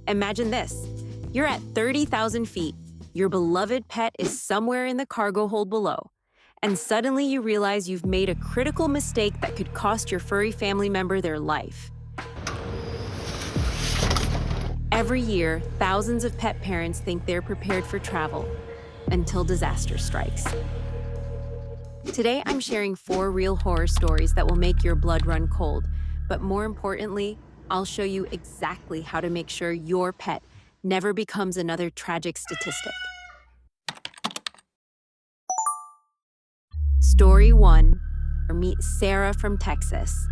Imagine this. You're at 30,000 feet. Your beloved pet is somewhere in the cargo hold below. And suddenly you realize you've made a critical mistake that could cost your furry family member their life. Every year, thousands of pet parents think they're prepared for travel until disaster strikes. Today, I'm sharing 4 real horror stories that will make your blood run cold. But more importantly, I'll show you exactly how to make sure your pet never becomes another tragic statistic. Story 1. Meet Sarah from Texas.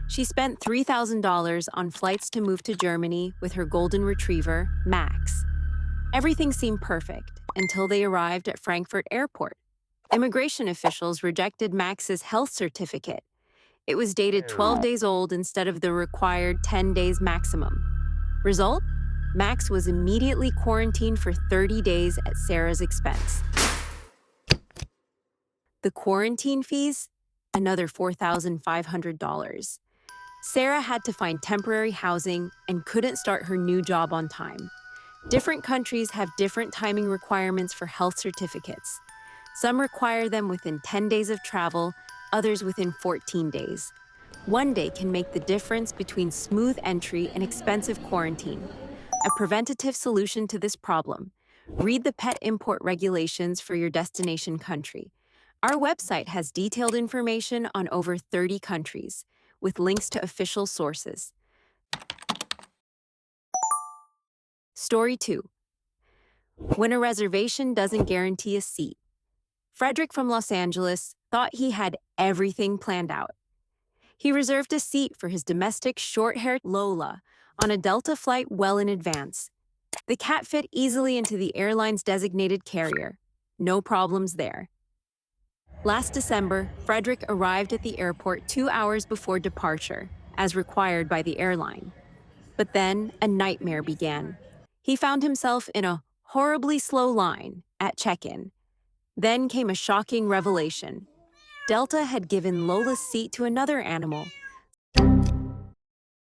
She spent $3,000 on flights to move to Germany with her golden retriever, Max. Everything seemed perfect until they arrived at Frankfurt Airport. Immigration officials rejected Max's health certificate. It was dated 12 days old instead of the required 10 days maximum. Result? Max was immediately quarantined for 30 days at Sarah's expense. The quarantine fees? Another $4,500. Sarah had to find temporary housing and couldn't start her new job on time. Different countries have different timing requirements for health certificates. Some require them within 10 days of travel, others within 14 days. One day can make the difference between smooth entry and expensive quarantine. A preventative solution to this problem. Read the pet import regulations for your destination country. Our website has detailed information on over 30 countries, with links to official sources. Story 2. When a reservation doesn't guarantee a seat. Frederick from Los Angeles thought he had everything planned out. He reserved a seat for his domestic short-haired Lola on a Delta flight well in advance. The cat fit easily into the airline's designated carrier. No problems there. Last December, Frederick arrived at the airport 2 hours before departure, as required by the airline. But then a nightmare began. He found himself in a horribly slow line at check-in. Then came a shocking revelation. Delta had given Lola's seat to another animal,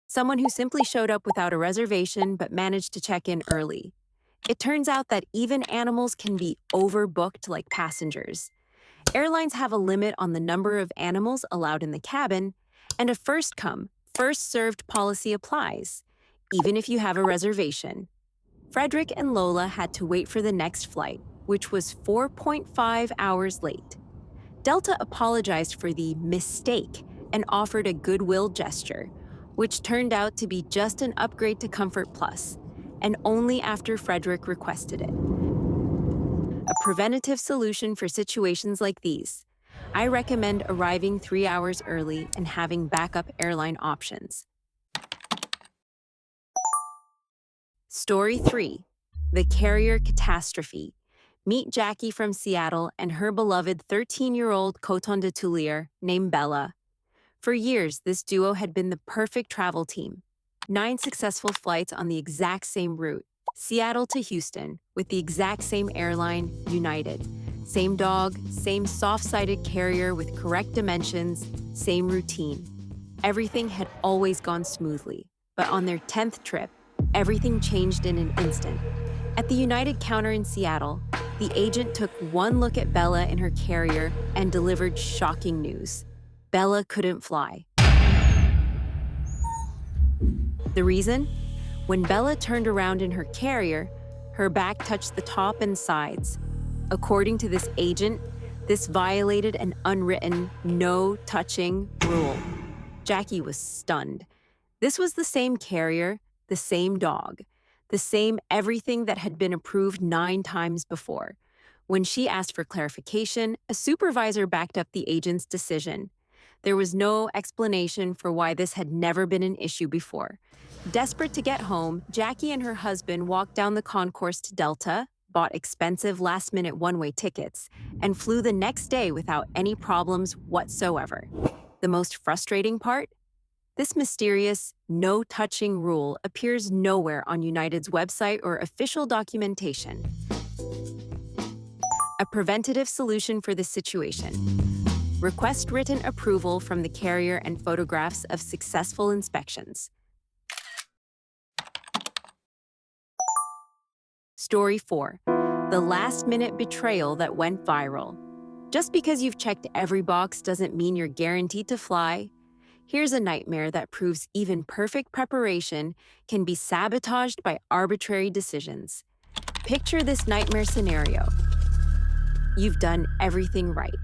someone who simply showed up without a reservation but managed to check in early. It turns out that even animals can be overbooked like passengers. Airlines have a limit on the number of animals allowed in the cabin, and a first-come, first-served policy applies, even if you have a reservation. Frederick and Lola had to wait for the next flight, which was 4.5 hours late. Delta apologized for the mistake and offered a goodwill gesture, which turned out to be just an upgrade to Comfort Plus, and only after Frederick requested it. A preventative solution for situations like these. I recommend arriving 3 hours early and having backup airline options. Story 3. The Carrier Catastrophe. Meet Jackie from Seattle and her beloved 13-year-old Coton de Tulier named Bella. For years, this duo had been the perfect travel team. 9 successful flights on the exact same route, Seattle to Houston, with the exact same airline, United. Same dog, same soft-sided carrier with correct dimensions, same routine. Everything had always gone smoothly, but on their 10th trip, everything changed in an instant. At the United counter in Seattle, the agent took one look at Bella in her carrier and delivered shocking news. Bella couldn't fly. The reason? When Bella turned around in her carrier, her back touched the top and sides. According to this agent, this violated an unwritten no-touching rule. Jackie was stunned. This was the same carrier, the same dog, the same everything that had been approved 9 times before. When she asked for clarification, a supervisor backed up the agent's decision. There was no explanation for why this had never been an issue before. Desperate to get home, Jackie and her husband walked down the concourse to Delta, bought expensive last-minute one-way tickets, and flew the next day without any problems whatsoever. The most frustrating part? This mysterious no-touching rule appears nowhere on United's website or official documentation. A preventative solution for this situation. Request written approval from the carrier and photographs of successful inspections. Story 4: The last-minute betrayal that went viral. Just because you've checked every box doesn't mean you're guaranteed to fly. Here's a nightmare that proves even perfect preparation can be sabotaged by arbitrary decisions. Picture this nightmare scenario. You've done everything right.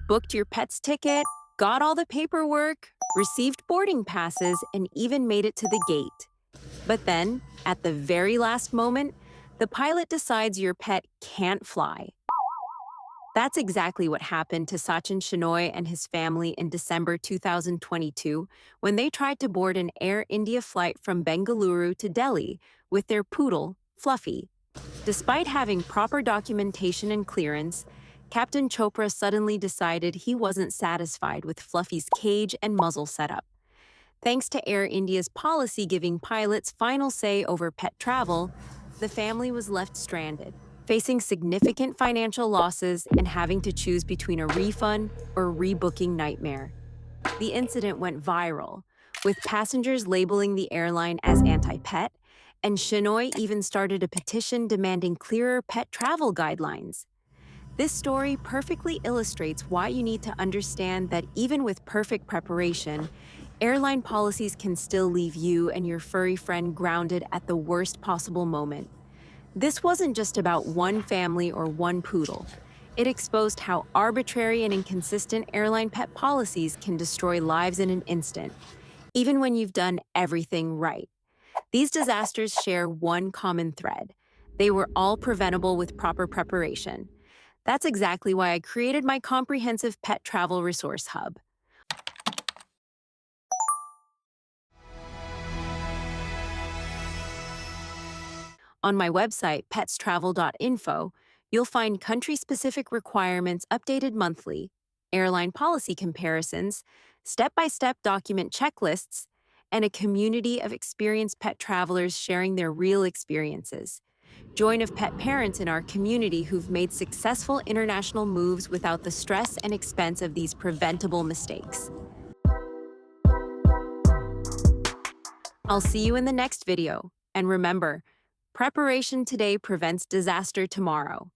Booked your pet's ticket, got all the paperwork, received boarding passes, and even made it to the gate. But then, at the very last moment, the pilot decides your pet can't fly. That's exactly what happened to Sachin Shenoy and his family in December 2022 when they tried to board an Air India flight from Bengaluru to Delhi with their poodle, Fluffy. Despite having proper documentation and clearance, Captain Chopra suddenly decided he wasn't satisfied with Fluffy's cage and muzzle setup. Thanks to Air India's policy giving pilots final say over pet travel, the family was left stranded, facing significant financial losses and having to choose between a refund or rebooking nightmare. The incident went viral, with passengers labeling the airline as anti-pet, and Shenoy even started a petition demanding clearer pet travel guidelines. This story perfectly illustrates why you need to understand that even with perfect preparation, airline policies can still leave you and your furry friend grounded at the worst possible moment. This wasn't just about one family or one poodle. It exposed how arbitrary and inconsistent airline pet policies can destroy lives in an instant, even when you've done everything right. These disasters share one common thread. They were all preventable with proper preparation. That's exactly why I created my comprehensive pet travel resource hub. On my website, PetsTravel.Info, you'll find country-specific requirements updated monthly, airline policy comparisons, step-by-step document checklists, and a community of experienced pet travelers sharing their real experiences. Join of pet parents in our community who've made successful international moves without the stress and expense of these preventable mistakes. I'll see you in the next video, and remember, preparation today prevents disaster tomorrow.